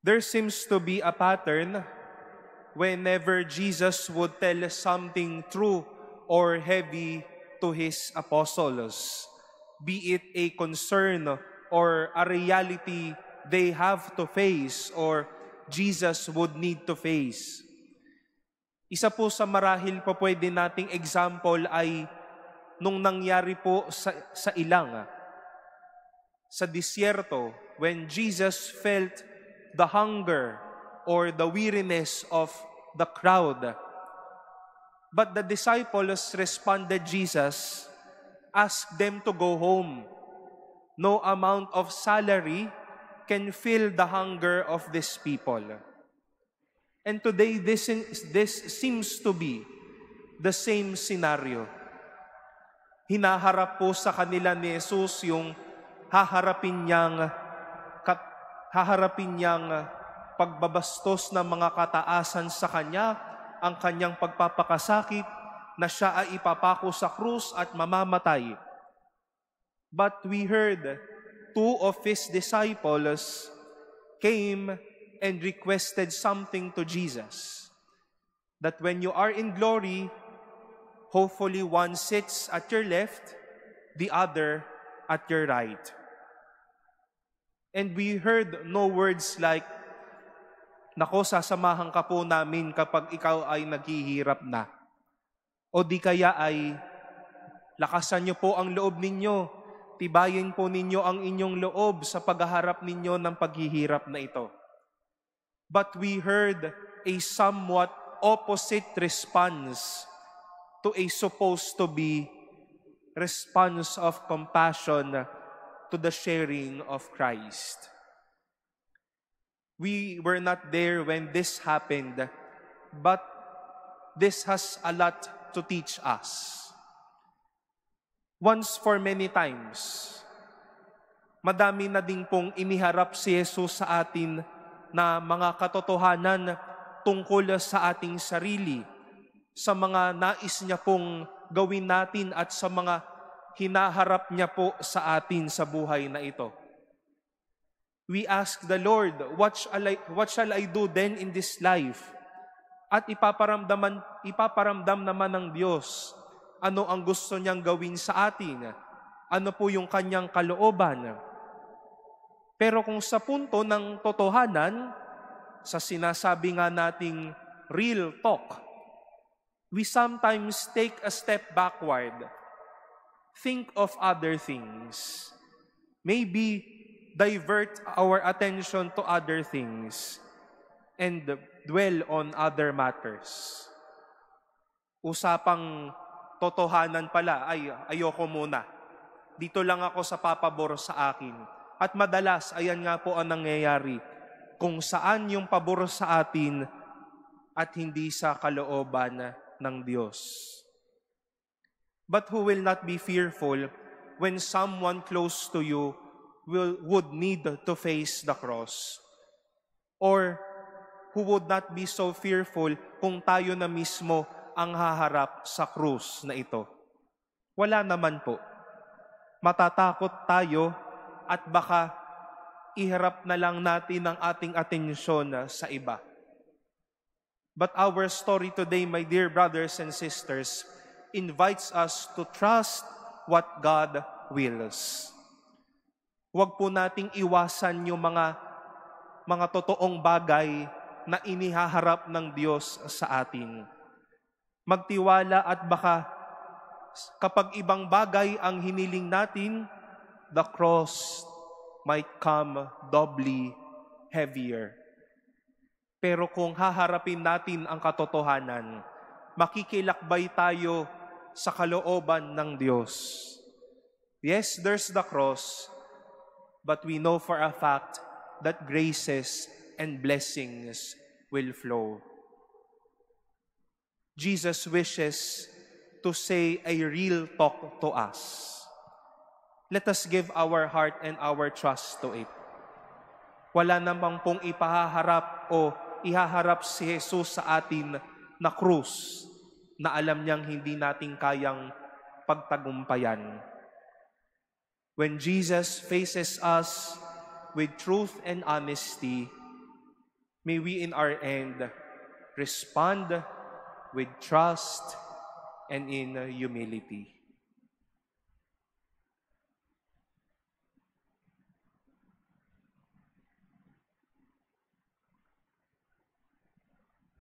There seems to be a pattern whenever Jesus would tell something true or heavy to his apostles, be it a concern or a reality they have to face or Jesus would need to face. Isa po sa marahil pa pwede nating example ay nung nangyari po sa ilang, sa disyerto, when Jesus felt the hunger or the weariness of the crowd. But the disciples responded, Jesus asked them to go home. No amount of salary can fill the hunger of these people. And today, this seems to be the same scenario. Hinaharap po sa kanila ni Jesus yung haharapin niyang pagbabastos ng mga kataasan sa Kanya, ang Kanyang pagpapakasakit, na siya ay ipapako sa krus at mamamatay. But we heard two of His disciples came and requested something to Jesus. That when you are in glory, hopefully one sits at your left, the other at your right. And we heard no words like, nako, sasamahan ka po namin kapag ikaw ay naghihirap na. O di kaya ay, lakasan niyo po ang loob ninyo, tibayin po ninyo ang inyong loob sa paghaharap ninyo ng paghihirap na ito. But we heard a somewhat opposite response to a supposed to be response of compassion to the sharing of Christ. We were not there when this happened, but this has a lot to teach us. Once for many times, madami na din pong iniharap si Jesus sa atin na mga katotohanan tungkol sa ating sarili, sa mga nais niya pong gawin natin at sa mga hinaharap niya po sa atin sa buhay na ito. We ask the Lord, what shall I do then in this life? At ipaparamdam naman ng Diyos ano ang gusto niyang gawin sa atin, ano po yung kanyang kalooban. Pero kung sa punto ng totohanan, sa sinasabi nga nating real talk, we sometimes take a step backward, think of other things, maybe divert our attention to other things, and dwell on other matters. Usapang totohanan pala, ay ayoko muna. Dito lang ako sa papabor sa akin. At madalas, ayan nga po ang nangyayari, kung saan yung pabor sa atin at hindi sa kalooban ng Diyos. But who will not be fearful when someone close to you would need to face the cross? Or who would not be so fearful kung tayo na mismo ang haharap sa krus na ito? Wala naman po. Matatakot tayo at baka iharap na lang natin ang ating atensyon sa iba. But our story today, my dear brothers and sisters, invites us to trust what God wills. Huwag po nating iwasan yung mga totoong bagay na inihaharap ng Diyos sa atin. Magtiwala at baka kapag ibang bagay ang hiniling natin, the cross might come doubly heavier. Pero kung haharapin natin ang katotohanan, makikilakbay tayo sa kalooban ng Diyos. Yes, there's the cross, but we know for a fact that graces and blessings will flow. Jesus wishes to say a real talk to us. Let us give our heart and our trust to it. Wala namang pong ipahaharap o ihaharap si Jesus sa atin na krus na alam niyang hindi natin kayang pagtagumpayan. When Jesus faces us with truth and honesty, May we in our end respond with trust and in humility.